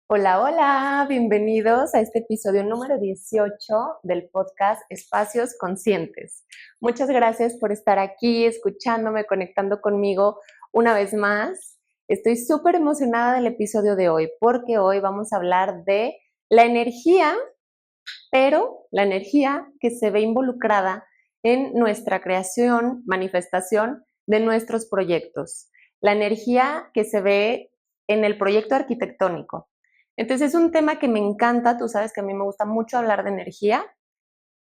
Hola, hola, bienvenidos a este episodio número 18 del podcast Espacios Conscientes. Muchas gracias por estar aquí, escuchándome, conectando conmigo una vez más. Estoy súper emocionada del episodio de hoy porque hoy vamos a hablar de la energía, pero la energía que se ve involucrada en nuestra creación, manifestación de nuestros proyectos. La energía que se ve en el proyecto arquitectónico. Entonces es un tema que me encanta, tú sabes que a mí me gusta mucho hablar de energía,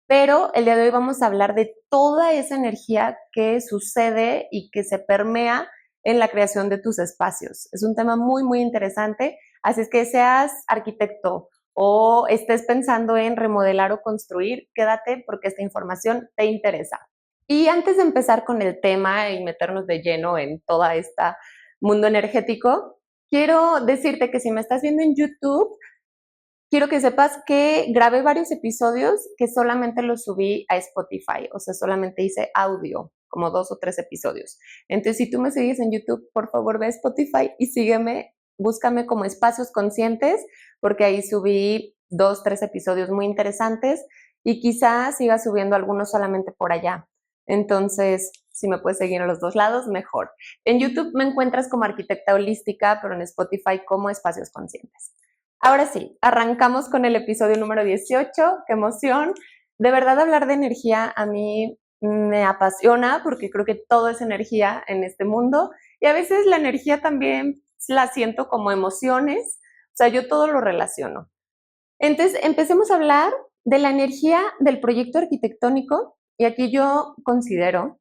pero el día de hoy vamos a hablar de toda esa energía que sucede y que se permea en la creación de tus espacios. Es un tema muy, muy interesante, así es que seas arquitecto o estés pensando en remodelar o construir, quédate porque esta información te interesa. Y antes de empezar con el tema y meternos de lleno en todo este mundo energético, quiero decirte que si me estás viendo en YouTube, quiero que sepas que grabé varios episodios que solamente los subí a Spotify, o sea, solamente hice audio, como 2 o 3 episodios. Entonces, si tú me sigues en YouTube, por favor ve a Spotify y sígueme, búscame como Espacios Conscientes, porque ahí subí 2, 3 episodios muy interesantes y quizás siga subiendo algunos solamente por allá. Entonces, si me puedes seguir en los dos lados, mejor. En YouTube me encuentras como arquitecta holística, pero en Spotify como Espacios Conscientes. Ahora sí, arrancamos con el episodio número 18. ¡Qué emoción! De verdad, hablar de energía a mí me apasiona porque creo que todo es energía en este mundo y a veces la energía también la siento como emociones, o sea, yo todo lo relaciono. Entonces, empecemos a hablar de la energía del proyecto arquitectónico y aquí yo considero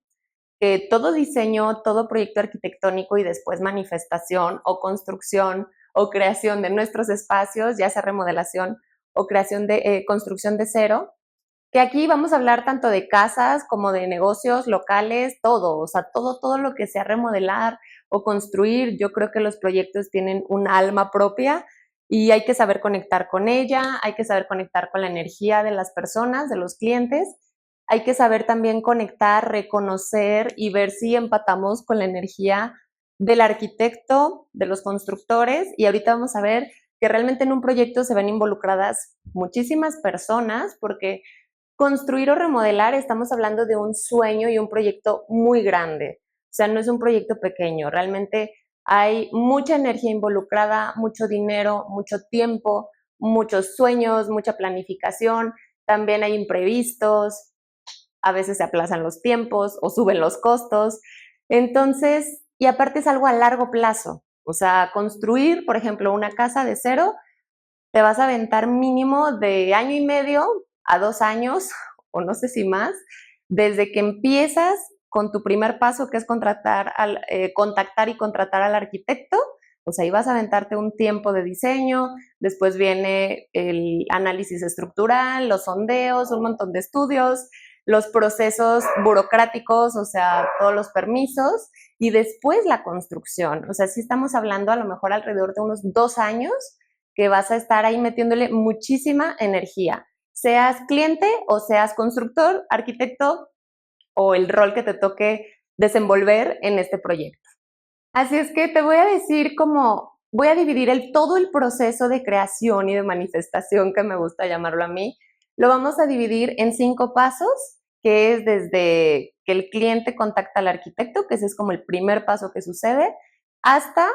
que todo diseño, todo proyecto arquitectónico y después manifestación o construcción o creación de nuestros espacios, ya sea remodelación o creación de construcción de cero, que aquí vamos a hablar tanto de casas como de negocios locales, todo, o sea, todo lo que sea remodelar o construir. Yo creo que los proyectos tienen un alma propia y hay que saber conectar con ella, hay que saber conectar con la energía de las personas, de los clientes. Hay que saber también conectar, reconocer y ver si empatamos con la energía del arquitecto, de los constructores. Y ahorita vamos a ver que realmente en un proyecto se ven involucradas muchísimas personas porque construir o remodelar, estamos hablando de un sueño y un proyecto muy grande. O sea, no es un proyecto pequeño, realmente hay mucha energía involucrada, mucho dinero, mucho tiempo, muchos sueños, mucha planificación, también hay imprevistos, a veces se aplazan los tiempos o suben los costos. Entonces, y aparte es algo a largo plazo. O sea, construir, por ejemplo, una casa de cero te vas a aventar mínimo de año y medio a 2 años, o no sé si más, desde que empiezas con tu primer paso, que es contactar y contratar al arquitecto. O sea, ahí vas a aventarte un tiempo de diseño, después viene el análisis estructural, los sondeos, un montón de estudios, los procesos burocráticos, o sea, todos los permisos, y después la construcción. O sea, sí estamos hablando a lo mejor alrededor de unos 2 años que vas a estar ahí metiéndole muchísima energía, seas cliente o seas constructor, arquitecto o el rol que te toque desenvolver en este proyecto. Así es que te voy a decir cómo voy a dividir todo el proceso de creación y de manifestación, que me gusta llamarlo a mí, lo vamos a dividir en 5 pasos, que es desde que el cliente contacta al arquitecto, que ese es como el primer paso que sucede, hasta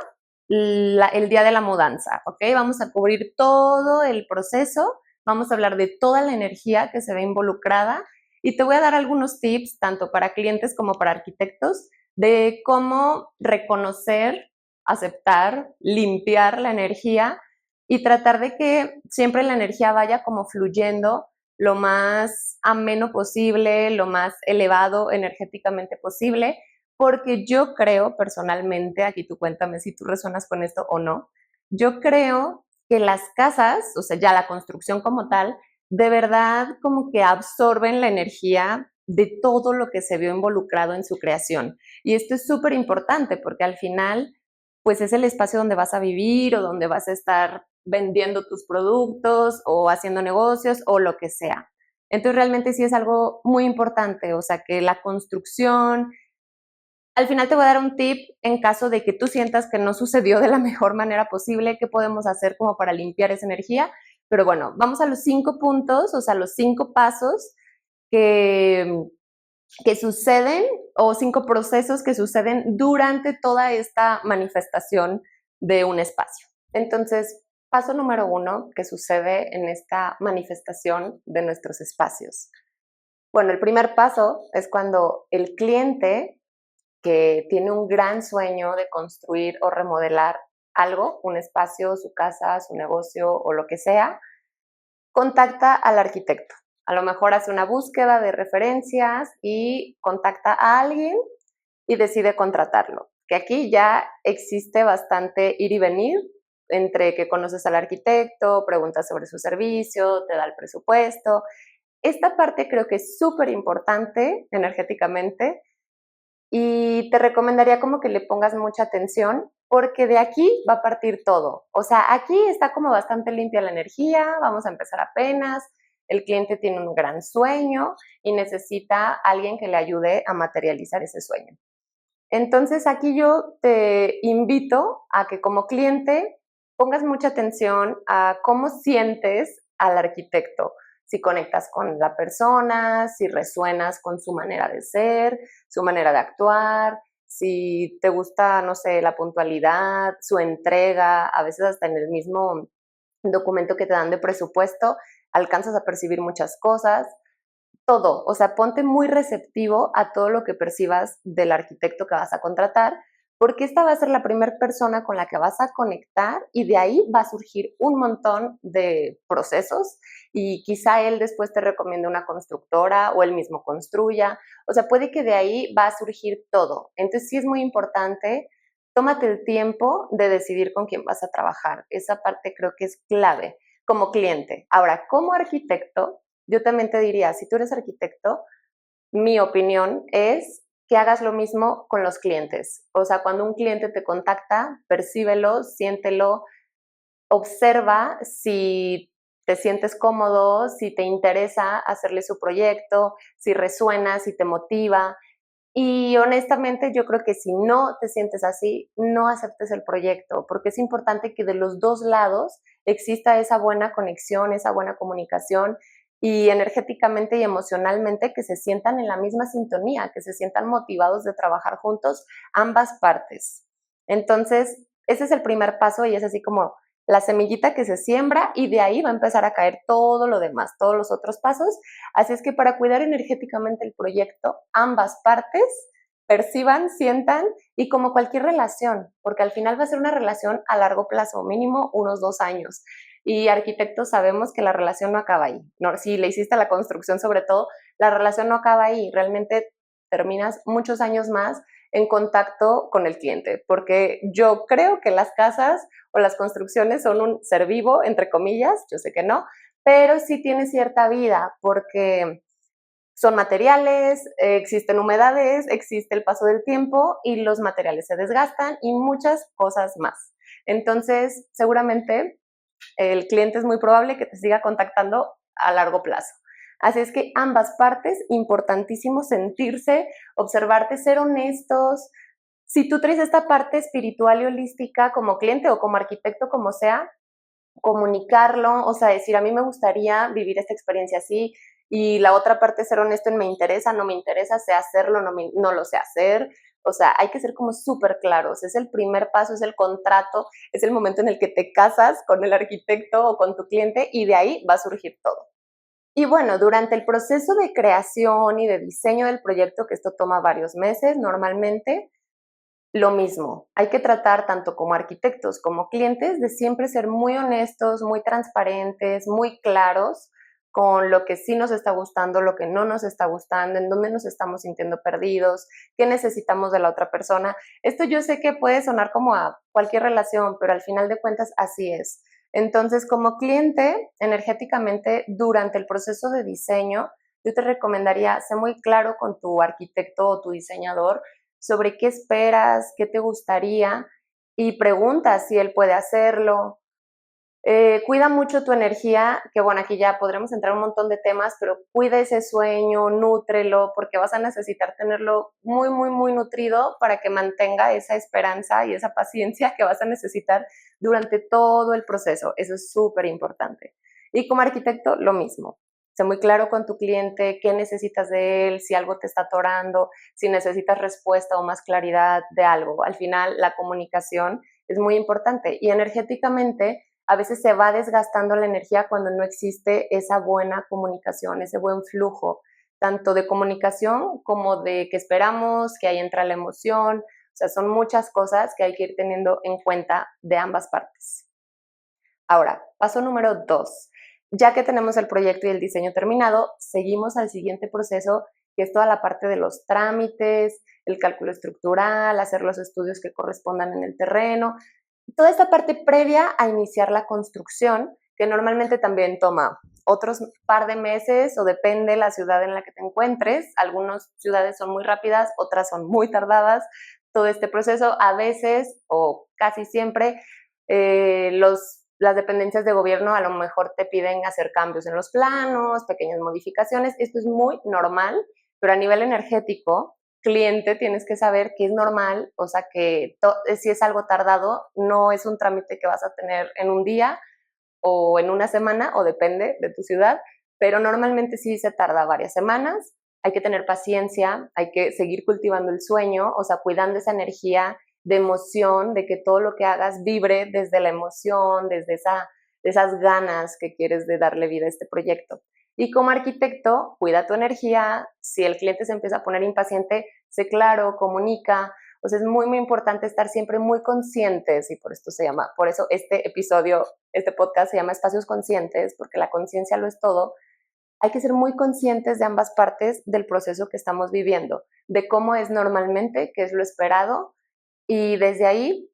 el día de la mudanza, ¿ok? Vamos a cubrir todo el proceso, vamos a hablar de toda la energía que se ve involucrada y te voy a dar algunos tips, tanto para clientes como para arquitectos, de cómo reconocer, aceptar, limpiar la energía y tratar de que siempre la energía vaya como fluyendo lo más ameno posible, lo más elevado energéticamente posible, porque yo creo personalmente, aquí tú cuéntame si tú resuenas con esto o no, yo creo que las casas, o sea, ya la construcción como tal, de verdad como que absorben la energía de todo lo que se vio involucrado en su creación. Y esto es súper importante porque al final, pues es el espacio donde vas a vivir o donde vas a estar vendiendo tus productos o haciendo negocios o lo que sea. Entonces realmente sí es algo muy importante, o sea, que la construcción, Al final te voy a dar un tip en caso de que tú sientas que no sucedió de la mejor manera posible, qué podemos hacer como para limpiar esa energía. Pero bueno, vamos a los 5 puntos, o sea, los 5 pasos que, que suceden o 5 procesos que suceden durante toda esta manifestación de un espacio. Entonces, paso número 1 que sucede en esta manifestación de nuestros espacios. Bueno, el primer paso es cuando el cliente que tiene un gran sueño de construir o remodelar algo, un espacio, su casa, su negocio o lo que sea, contacta al arquitecto. A lo mejor hace una búsqueda de referencias y contacta a alguien y decide contratarlo. Que aquí ya existe bastante ir y venir entre que conoces al arquitecto, preguntas sobre su servicio, te da el presupuesto. Esta parte creo que es súper importante energéticamente y te recomendaría como que le pongas mucha atención porque de aquí va a partir todo. O sea, aquí está como bastante limpia la energía, vamos a empezar apenas, el cliente tiene un gran sueño y necesita a alguien que le ayude a materializar ese sueño. Entonces aquí yo te invito a que como cliente pongas mucha atención a cómo sientes al arquitecto, si conectas con la persona, si resuenas con su manera de ser, su manera de actuar, si te gusta, no sé, la puntualidad, su entrega, a veces hasta en el mismo documento que te dan de presupuesto, alcanzas a percibir muchas cosas todo, o sea, ponte muy receptivo a todo lo que percibas del arquitecto que vas a contratar, porque esta va a ser la primera persona con la que vas a conectar y de ahí va a surgir un montón de procesos y quizá él después te recomiende una constructora o él mismo construya, o sea, puede que de ahí va a surgir todo. Entonces sí es muy importante, tómate el tiempo de decidir con quién vas a trabajar. Esa parte creo que es clave como cliente. Ahora, como arquitecto, yo también te diría, si tú eres arquitecto, mi opinión es que hagas lo mismo con los clientes. O sea, cuando un cliente te contacta, percíbelo, siéntelo, observa si te sientes cómodo, si te interesa hacerle su proyecto, si resuena, si te motiva. Y honestamente yo creo que si no te sientes así, no aceptes el proyecto, porque es importante que de los dos lados exista esa buena conexión, esa buena comunicación y energéticamente y emocionalmente que se sientan en la misma sintonía, que se sientan motivados de trabajar juntos ambas partes. Entonces, ese es el primer paso y es así como la semillita que se siembra y de ahí va a empezar a caer todo lo demás, todos los otros pasos. Así es que para cuidar energéticamente el proyecto, ambas partes perciban, sientan y como cualquier relación, porque al final va a ser una relación a largo plazo, mínimo unos 2 años. Y arquitectos sabemos que la relación no acaba ahí. No, si le hiciste la construcción sobre todo, la relación no acaba ahí. Realmente terminas muchos años más en contacto con el cliente, porque yo creo que las casas o las construcciones son un ser vivo, entre comillas, yo sé que no, pero sí tiene cierta vida porque son materiales, existen humedades, existe el paso del tiempo y los materiales se desgastan y muchas cosas más. Entonces, seguramente el cliente es muy probable que te siga contactando a largo plazo. Así es que ambas partes, importantísimo sentirse, observarte, ser honestos. Si tú traes esta parte espiritual y holística como cliente o como arquitecto, como sea, comunicarlo, o sea, decir, a mí me gustaría vivir esta experiencia así, y la otra parte ser honesto en me interesa, no me interesa, sé hacerlo, no lo sé hacer. O sea, hay que ser como súper claros. Es el primer paso, es el contrato, es el momento en el que te casas con el arquitecto o con tu cliente y de ahí va a surgir todo. Y bueno, durante el proceso de creación y de diseño del proyecto, que esto toma varios meses normalmente, lo mismo, hay que tratar tanto como arquitectos como clientes de siempre ser muy honestos, muy transparentes, muy claros con lo que sí nos está gustando, lo que no nos está gustando, en dónde nos estamos sintiendo perdidos, qué necesitamos de la otra persona. Esto yo sé que puede sonar como a cualquier relación, pero al final de cuentas así es. Entonces, como cliente, energéticamente, durante el proceso de diseño, yo te recomendaría ser muy claro con tu arquitecto o tu diseñador sobre qué esperas, qué te gustaría y pregunta si él puede hacerlo. Cuida mucho tu energía, que bueno, aquí ya podremos entrar un montón de temas, pero cuida ese sueño, nútrelo, porque vas a necesitar tenerlo muy, muy, muy nutrido para que mantenga esa esperanza y esa paciencia que vas a necesitar durante todo el proceso. Eso es súper importante. Y como arquitecto, lo mismo. Sé muy claro con tu cliente qué necesitas de él, si algo te está atorando, si necesitas respuesta o más claridad de algo. Al final, la comunicación es muy importante y energéticamente a veces se va desgastando la energía cuando no existe esa buena comunicación, ese buen flujo, tanto de comunicación como de que esperamos, que ahí entra la emoción. O sea, son muchas cosas que hay que ir teniendo en cuenta de ambas partes. Ahora, paso número 2. Ya que tenemos el proyecto y el diseño terminado, seguimos al siguiente proceso, que es toda la parte de los trámites, el cálculo estructural, hacer los estudios que correspondan en el terreno, toda esta parte previa a iniciar la construcción, que normalmente también toma otros par de meses o depende de la ciudad en la que te encuentres. Algunas ciudades son muy rápidas, otras son muy tardadas. Todo este proceso a veces o casi siempre las dependencias de gobierno a lo mejor te piden hacer cambios en los planos, pequeñas modificaciones. Esto es muy normal, pero a nivel energético cliente tienes que saber que es normal, o sea que si es algo tardado, no es un trámite que vas a tener en un día o en una semana, o depende de tu ciudad, pero normalmente sí se tarda varias semanas. Hay que tener paciencia, hay que seguir cultivando el sueño, o sea, cuidando esa energía de emoción, de que todo lo que hagas vibre desde la emoción, desde esas ganas que quieres de darle vida a este proyecto. Y como arquitecto, cuida tu energía. Si el cliente se empieza a poner impaciente, sé claro, comunica. O sea, es muy, muy importante estar siempre muy conscientes y por eso este episodio, este podcast se llama Espacios Conscientes, porque la conciencia lo es todo. Hay que ser muy conscientes de ambas partes del proceso que estamos viviendo, de cómo es normalmente, qué es lo esperado, y desde ahí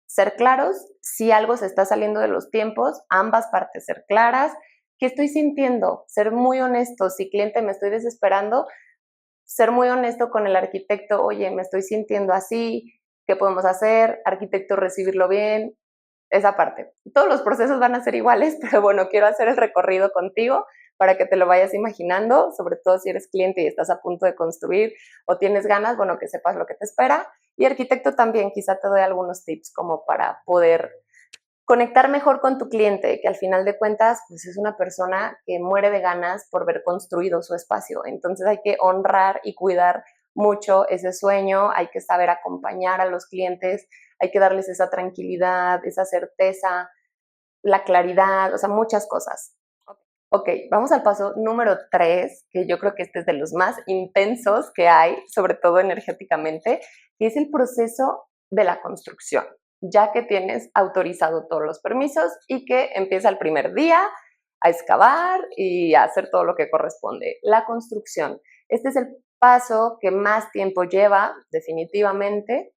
ser claros, si algo se está saliendo de los tiempos, ambas partes ser claras, qué estoy sintiendo, ser muy honesto, si cliente me estoy desesperando, ser muy honesto con el arquitecto, oye, me estoy sintiendo así, ¿qué podemos hacer? Arquitecto, recibirlo bien, esa parte. Todos los procesos van a ser iguales, pero bueno, quiero hacer el recorrido contigo para que te lo vayas imaginando, sobre todo si eres cliente y estás a punto de construir o tienes ganas, bueno, que sepas lo que te espera. Y arquitecto también, quizá te doy algunos tips como para poder conectar mejor con tu cliente, que al final de cuentas, pues es una persona que muere de ganas por ver construido su espacio. Entonces hay que honrar y cuidar mucho ese sueño, hay que saber acompañar a los clientes, hay que darles esa tranquilidad, esa certeza, la claridad, o sea, muchas cosas. Ok, vamos al paso número 3, que yo creo que este es de los más intensos que hay, sobre todo energéticamente, que es el proceso de la construcción, ya que tienes autorizado todos los permisos y que empieza el primer día a excavar y a hacer todo lo que corresponde. La construcción. Este es el paso que más tiempo lleva, definitivamente,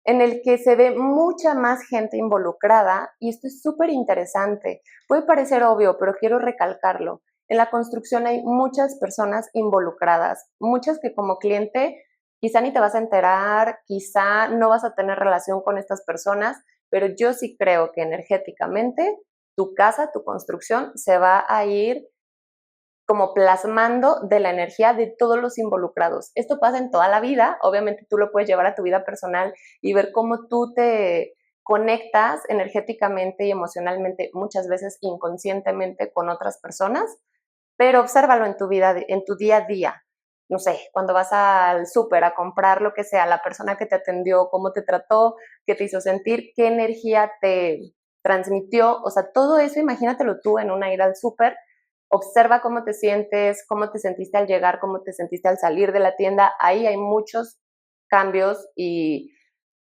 en el que se ve mucha más gente involucrada y esto es súper interesante. Puede parecer obvio, pero quiero recalcarlo. En la construcción hay muchas personas involucradas, muchas que como cliente quizá ni te vas a enterar, quizá no vas a tener relación con estas personas, pero yo sí creo que energéticamente tu casa, tu construcción se va a ir como plasmando de la energía de todos los involucrados. Esto pasa en toda la vida, obviamente tú lo puedes llevar a tu vida personal y ver cómo tú te conectas energéticamente y emocionalmente, muchas veces inconscientemente con otras personas, pero obsérvalo en tu vida, en tu día a día. No sé, cuando vas al súper a comprar lo que sea, la persona que te atendió, cómo te trató, qué te hizo sentir, qué energía te transmitió, o sea, todo eso imagínatelo tú en una ida al súper. Observa cómo te sientes, cómo te sentiste al llegar, cómo te sentiste al salir de la tienda. Ahí hay muchos cambios y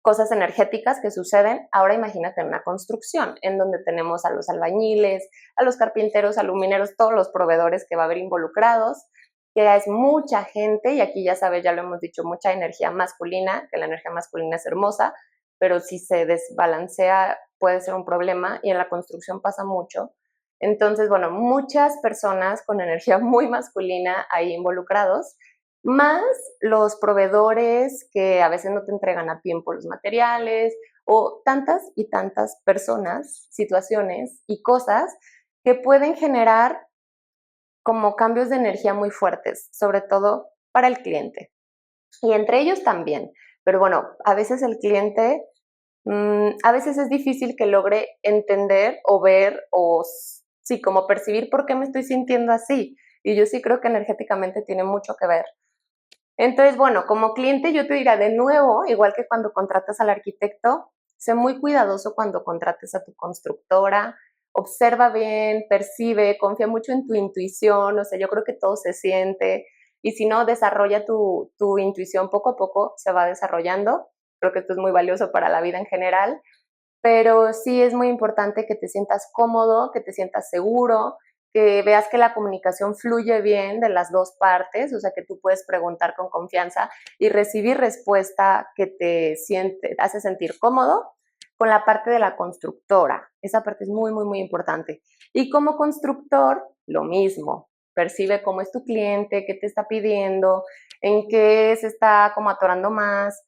cosas energéticas que suceden. Ahora imagínate en una construcción, en donde tenemos a los albañiles, a los carpinteros, alumineros, todos los proveedores que va a haber involucrados, que es mucha gente, y aquí ya sabes, ya lo hemos dicho, mucha energía masculina, que la energía masculina es hermosa, pero si se desbalancea puede ser un problema, y en la construcción pasa mucho. Entonces, bueno, muchas personas con energía muy masculina ahí involucrados, más los proveedores que a veces no te entregan a tiempo los materiales o tantas y tantas personas, situaciones y cosas que pueden generar como cambios de energía muy fuertes, sobre todo para el cliente. Y entre ellos también. Pero bueno, a veces el cliente, a veces es difícil que logre entender o ver o sí, como percibir por qué me estoy sintiendo así. Y yo sí creo que energéticamente tiene mucho que ver. Entonces, bueno, como cliente yo te diría de nuevo, igual que cuando contratas al arquitecto, sé muy cuidadoso cuando contrates a tu constructora, observa bien, percibe, confía mucho en tu intuición, o sea, yo creo que todo se siente, y si no, desarrolla tu intuición poco a poco, se va desarrollando. Creo que esto es muy valioso para la vida en general, pero sí es muy importante que te sientas cómodo, que te sientas seguro, que veas que la comunicación fluye bien de las dos partes, o sea, que tú puedes preguntar con confianza y recibir respuesta que te hace sentir cómodo con la parte de la constructora. Esa parte es muy, muy, muy importante. Y como constructor, lo mismo. Percibe cómo es tu cliente, qué te está pidiendo, en qué se está como atorando más,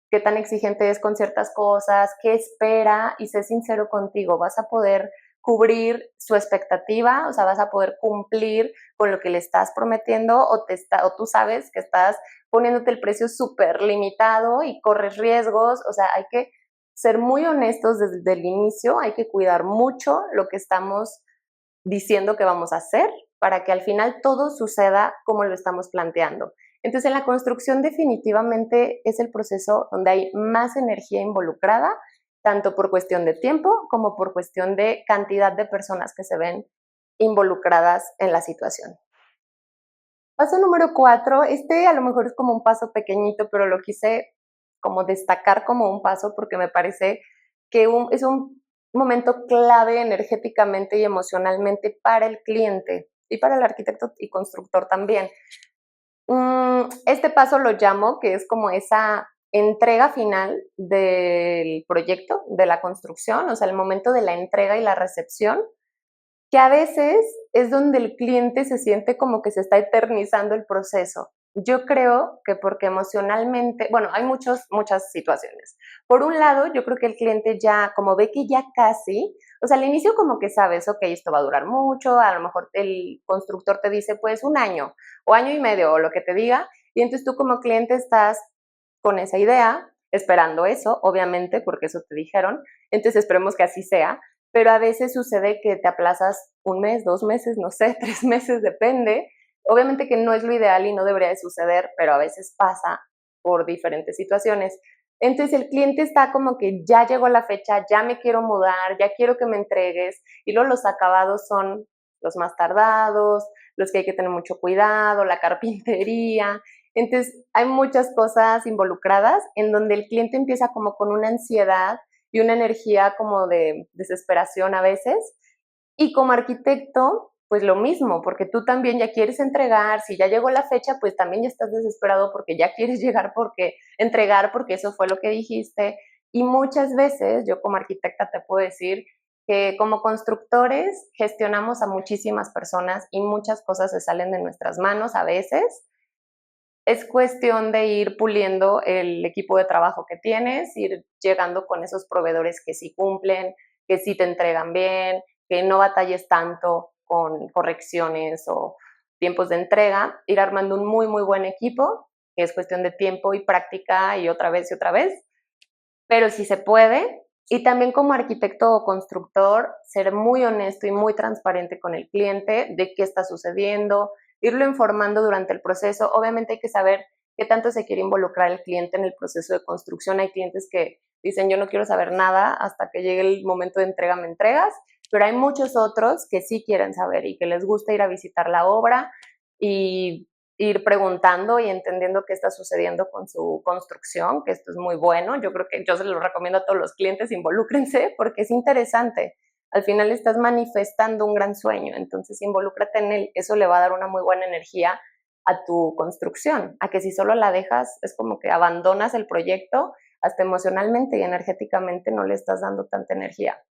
qué tan exigente es con ciertas cosas, qué espera, y sé sincero contigo. Vas a poder cubrir su expectativa, o sea, vas a poder cumplir con lo que le estás prometiendo, o tú sabes que estás poniéndote el precio súper limitado y corres riesgos. O sea, hay que ser muy honestos desde el inicio, hay que cuidar mucho lo que estamos diciendo que vamos a hacer para que al final todo suceda como lo estamos planteando. Entonces, en la construcción definitivamente es el proceso donde hay más energía involucrada, tanto por cuestión de tiempo como por cuestión de cantidad de personas que se ven involucradas en la situación. Paso número 4, este a lo mejor es como un paso pequeñito, pero lo quise como destacar como un paso porque me parece que es un momento clave energéticamente y emocionalmente para el cliente y para el arquitecto y constructor también. Este paso lo llamo que es como esa entrega final del proyecto, de la construcción, o sea, el momento de la entrega y la recepción, que a veces es donde el cliente se siente como que se está eternizando el proceso. Yo creo que porque emocionalmente, bueno, hay muchas situaciones. Por un lado, yo creo que el cliente ya, como ve que ya casi, o sea, al inicio como que sabes, ok, esto va a durar mucho, a lo mejor el constructor te dice pues un año o año y medio o lo que te diga, y entonces tú como cliente estás con esa idea, esperando eso, obviamente, porque eso te dijeron, entonces esperemos que así sea, pero a veces sucede que te aplazas un mes, 2 meses, no sé, 3 meses, depende. Obviamente que no es lo ideal y no debería de suceder, pero a veces pasa por diferentes situaciones. Entonces el cliente está como que ya llegó la fecha, ya me quiero mudar, ya quiero que me entregues, y luego los acabados son los más tardados, los que hay que tener mucho cuidado, la carpintería. Entonces hay muchas cosas involucradas en donde el cliente empieza como con una ansiedad y una energía como de desesperación a veces. Y como arquitecto, pues lo mismo, porque tú también ya quieres entregar, si ya llegó la fecha, pues también ya estás desesperado porque ya quieres llegar, porque entregar, porque eso fue lo que dijiste. Y muchas veces yo como arquitecta te puedo decir que como constructores gestionamos a muchísimas personas y muchas cosas se salen de nuestras manos a veces. Es cuestión de ir puliendo el equipo de trabajo que tienes, ir llegando con esos proveedores que sí cumplen, que sí te entregan bien, que no batalles tanto con correcciones o tiempos de entrega, ir armando un muy, muy buen equipo, que es cuestión de tiempo y práctica y otra vez, pero sí se puede. Y también como arquitecto o constructor, ser muy honesto y muy transparente con el cliente de qué está sucediendo, irlo informando durante el proceso. Obviamente hay que saber qué tanto se quiere involucrar el cliente en el proceso de construcción. Hay clientes que dicen yo no quiero saber nada hasta que llegue el momento de entrega, me entregas, pero hay muchos otros que sí quieren saber y que les gusta ir a visitar la obra y ir preguntando y entendiendo qué está sucediendo con su construcción, que esto es muy bueno. Yo creo que yo se lo recomiendo a todos los clientes, involúcrense porque es interesante. Al final estás manifestando un gran sueño, entonces involúcrate en él. Eso le va a dar una muy buena energía a tu construcción, a que si solo la dejas es como que abandonas el proyecto, hasta emocionalmente y energéticamente no le estás dando tanta energía.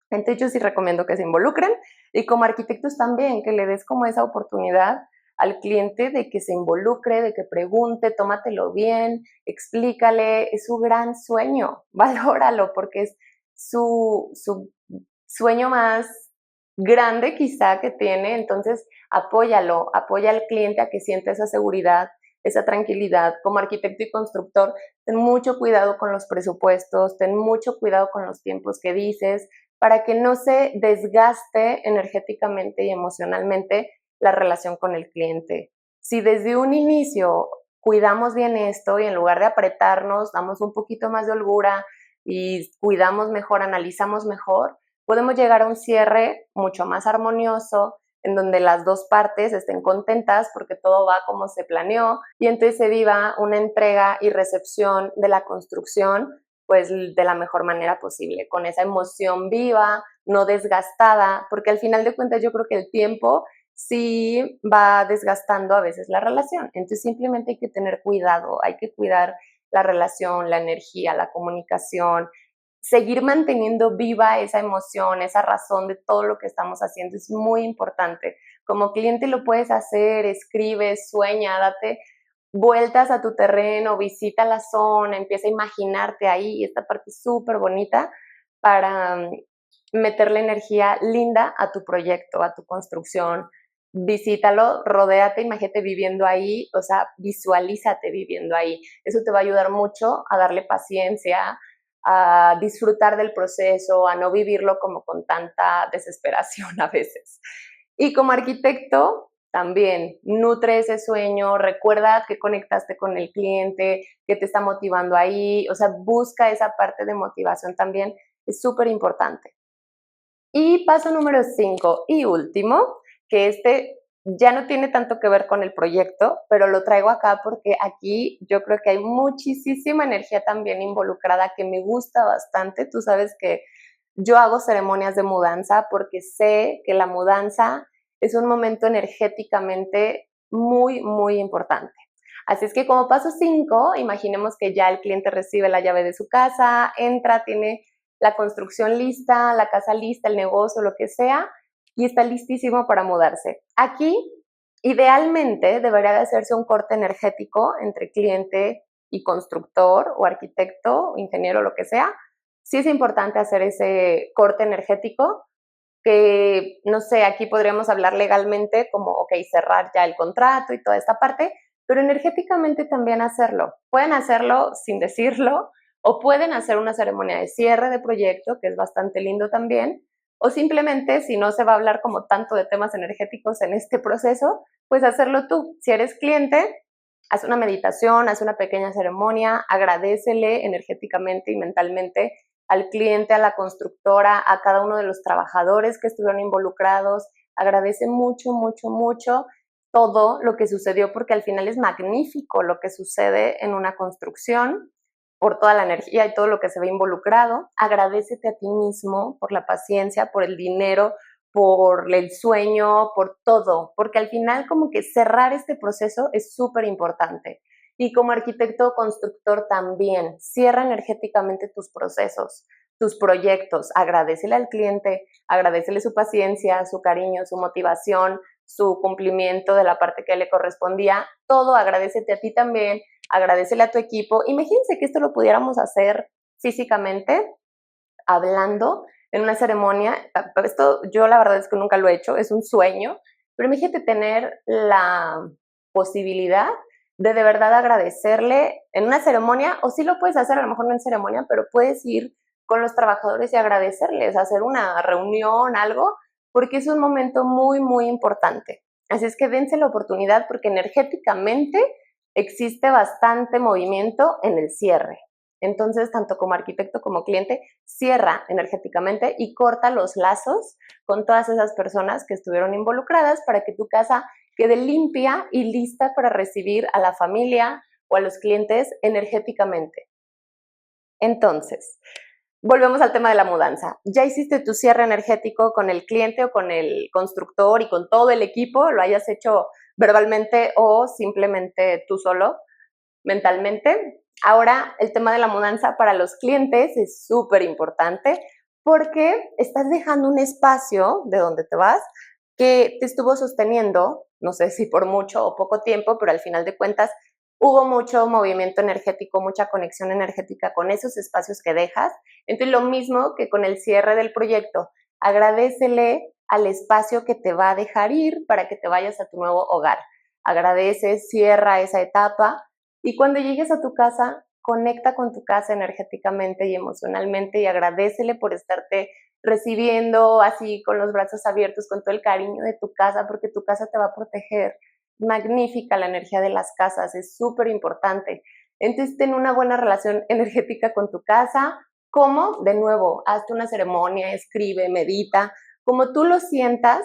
Entonces yo sí recomiendo que se involucren y como arquitectos también, que le des como esa oportunidad al cliente de que se involucre, de que pregunte, tómatelo bien, explícale, es su gran sueño, valóralo porque es su sueño más grande quizá que tiene, entonces apóyalo, apoya al cliente a que sienta esa seguridad, esa tranquilidad. Como arquitecto y constructor, ten mucho cuidado con los presupuestos, ten mucho cuidado con los tiempos que dices, para que no se desgaste energéticamente y emocionalmente la relación con el cliente. Si desde un inicio cuidamos bien esto y en lugar de apretarnos, damos un poquito más de holgura y cuidamos mejor, analizamos mejor, podemos llegar a un cierre mucho más armonioso, en donde las dos partes estén contentas porque todo va como se planeó y entonces se viva una entrega y recepción de la construcción pues de la mejor manera posible, con esa emoción viva, no desgastada, porque al final de cuentas yo creo que el tiempo sí va desgastando a veces la relación, entonces simplemente hay que tener cuidado, hay que cuidar la relación, la energía, la comunicación, seguir manteniendo viva esa emoción, esa razón de todo lo que estamos haciendo es muy importante. Como cliente lo puedes hacer, escribe, sueña, date vueltas a tu terreno, visita la zona, empieza a imaginarte ahí, esta parte es súper bonita para meterle energía linda a tu proyecto, a tu construcción. Visítalo, rodéate, imagínate viviendo ahí, o sea, visualízate viviendo ahí. Eso te va a ayudar mucho a darle paciencia, a disfrutar del proceso, a no vivirlo como con tanta desesperación a veces. Y como arquitecto, también nutre ese sueño, recuerda que conectaste con el cliente, que te está motivando ahí, o sea, busca esa parte de motivación también, es súper importante. Y paso número 5 y último, que ya no tiene tanto que ver con el proyecto, pero lo traigo acá porque aquí yo creo que hay muchísima energía también involucrada que me gusta bastante. Tú sabes que yo hago ceremonias de mudanza porque sé que la mudanza es un momento energéticamente muy, muy importante. Así es que como paso 5, imaginemos que ya el cliente recibe la llave de su casa, entra, tiene la construcción lista, la casa lista, el negocio, lo que sea, y está listísimo para mudarse. Aquí, idealmente, debería de hacerse un corte energético entre cliente y constructor o arquitecto, ingeniero, lo que sea. Sí es importante hacer ese corte energético que, no sé, aquí podríamos hablar legalmente como, ok, cerrar ya el contrato y toda esta parte, pero energéticamente también hacerlo. Pueden hacerlo sin decirlo o pueden hacer una ceremonia de cierre de proyecto, que es bastante lindo también, o simplemente, si no se va a hablar como tanto de temas energéticos en este proceso, pues hacerlo tú. Si eres cliente, haz una meditación, haz una pequeña ceremonia, agradécele energéticamente y mentalmente al cliente, a la constructora, a cada uno de los trabajadores que estuvieron involucrados. Agradece mucho, mucho, mucho todo lo que sucedió porque al final es magnífico lo que sucede en una construcción por toda la energía y todo lo que se ve involucrado. Agradécete a ti mismo por la paciencia, por el dinero, por el sueño, por todo, porque al final como que cerrar este proceso es súper importante. Y como arquitecto o constructor también, cierra energéticamente tus procesos, tus proyectos, agradécele al cliente, agradécele su paciencia, su cariño, su motivación, su cumplimiento de la parte que le correspondía, todo agradécete a ti también, agradécele a tu equipo. Imagínense que esto lo pudiéramos hacer físicamente, hablando en una ceremonia. Esto yo la verdad es que nunca lo he hecho, es un sueño, pero imagínate tener la posibilidad de verdad agradecerle en una ceremonia, o sí lo puedes hacer, a lo mejor no en ceremonia, pero puedes ir con los trabajadores y agradecerles, hacer una reunión, algo, porque es un momento muy, muy importante. Así es que dense la oportunidad porque energéticamente existe bastante movimiento en el cierre. Entonces, tanto como arquitecto como cliente, cierra energéticamente y corta los lazos con todas esas personas que estuvieron involucradas para que tu casa quede limpia y lista para recibir a la familia o a los clientes energéticamente. Entonces, volvemos al tema de la mudanza. Ya hiciste tu cierre energético con el cliente o con el constructor y con todo el equipo, lo hayas hecho verbalmente o simplemente tú solo, mentalmente. Ahora, el tema de la mudanza para los clientes es súper importante porque estás dejando un espacio de donde te vas que te estuvo sosteniendo, no sé si por mucho o poco tiempo, pero al final de cuentas hubo mucho movimiento energético, mucha conexión energética con esos espacios que dejas. Entonces, lo mismo que con el cierre del proyecto, agradécele al espacio que te va a dejar ir para que te vayas a tu nuevo hogar. Agradece, cierra esa etapa y cuando llegues a tu casa, conecta con tu casa energéticamente y emocionalmente y agradécele por estarte recibiendo así con los brazos abiertos, con todo el cariño de tu casa, porque tu casa te va a proteger. Magnífica la energía de las casas, es súper importante. Entonces, ten una buena relación energética con tu casa. ¿Cómo? De nuevo, hazte una ceremonia, escribe, medita, como tú lo sientas,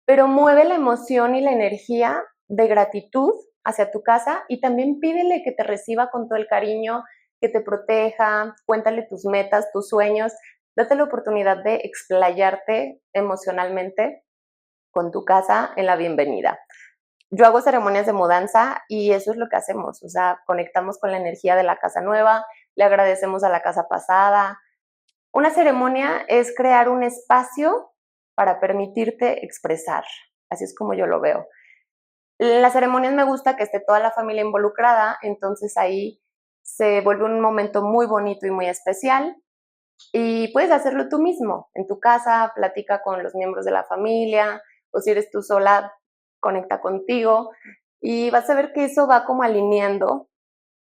pero mueve la emoción y la energía de gratitud hacia tu casa y también pídele que te reciba con todo el cariño, que te proteja, cuéntale tus metas, tus sueños, date la oportunidad de explayarte emocionalmente con tu casa en la bienvenida. Yo hago ceremonias de mudanza y eso es lo que hacemos, o sea, conectamos con la energía de la casa nueva, le agradecemos a la casa pasada. Una ceremonia es crear un espacio para permitirte expresar, así es como yo lo veo. En las ceremonias me gusta que esté toda la familia involucrada, entonces ahí se vuelve un momento muy bonito y muy especial. Y puedes hacerlo tú mismo, en tu casa, platica con los miembros de la familia, o si eres tú sola, conecta contigo y vas a ver que eso va como alineando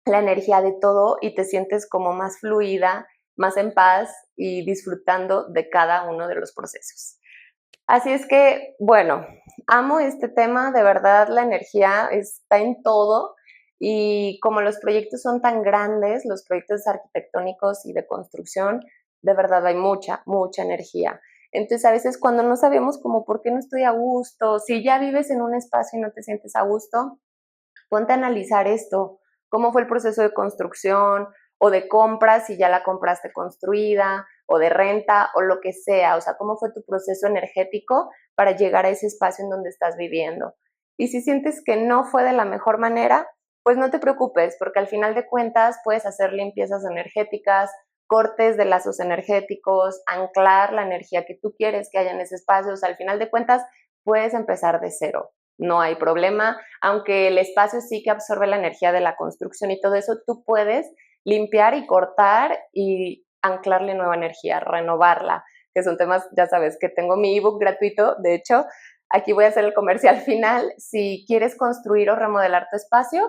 la energía de todo y te sientes como más fluida, más en paz y disfrutando de cada uno de los procesos. Así es que, bueno, amo este tema, de verdad la energía está en todo y como los proyectos son tan grandes, los proyectos arquitectónicos y de construcción, de verdad hay mucha, mucha energía. Entonces a veces cuando no sabemos como por qué no estoy a gusto, si ya vives en un espacio y no te sientes a gusto, ponte a analizar esto, cómo fue el proceso de construcción o de compra, si ya la compraste construida, o de renta, o lo que sea, o sea, cómo fue tu proceso energético para llegar a ese espacio en donde estás viviendo. Y si sientes que no fue de la mejor manera, pues no te preocupes, porque al final de cuentas puedes hacer limpiezas energéticas, cortes de lazos energéticos, anclar la energía que tú quieres que haya en ese espacio, o sea, al final de cuentas puedes empezar de cero. No hay problema, aunque el espacio sí que absorbe la energía de la construcción y todo eso, tú puedes limpiar y cortar y anclarle nueva energía, renovarla, que son temas, ya sabes, que tengo mi ebook gratuito, de hecho, aquí voy a hacer el comercial final, si quieres construir o remodelar tu espacio,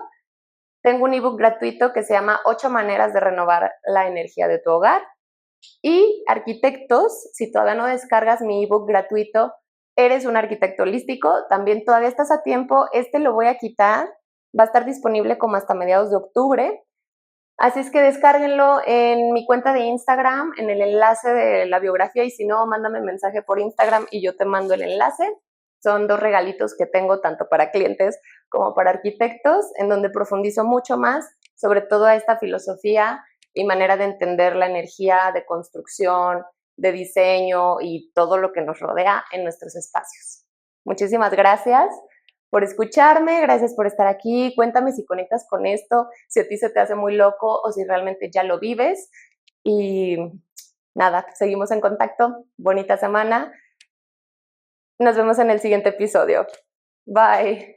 tengo un ebook gratuito que se llama 8 maneras de renovar la energía de tu hogar. Y arquitectos, si todavía no descargas mi ebook gratuito, eres un arquitecto holístico, también todavía estás a tiempo, este lo voy a quitar, va a estar disponible como hasta mediados de octubre, así es que descárguenlo en mi cuenta de Instagram, en el enlace de la biografía y si no, mándame mensaje por Instagram y yo te mando el enlace. Son 2 regalitos que tengo tanto para clientes como para arquitectos, en donde profundizo mucho más sobre toda esta filosofía y manera de entender la energía de construcción, de diseño y todo lo que nos rodea en nuestros espacios. Muchísimas gracias por escucharme, gracias por estar aquí. Cuéntame si conectas con esto, si a ti se te hace muy loco o si realmente ya lo vives. Y nada, seguimos en contacto. Bonita semana. Nos vemos en el siguiente episodio. Bye.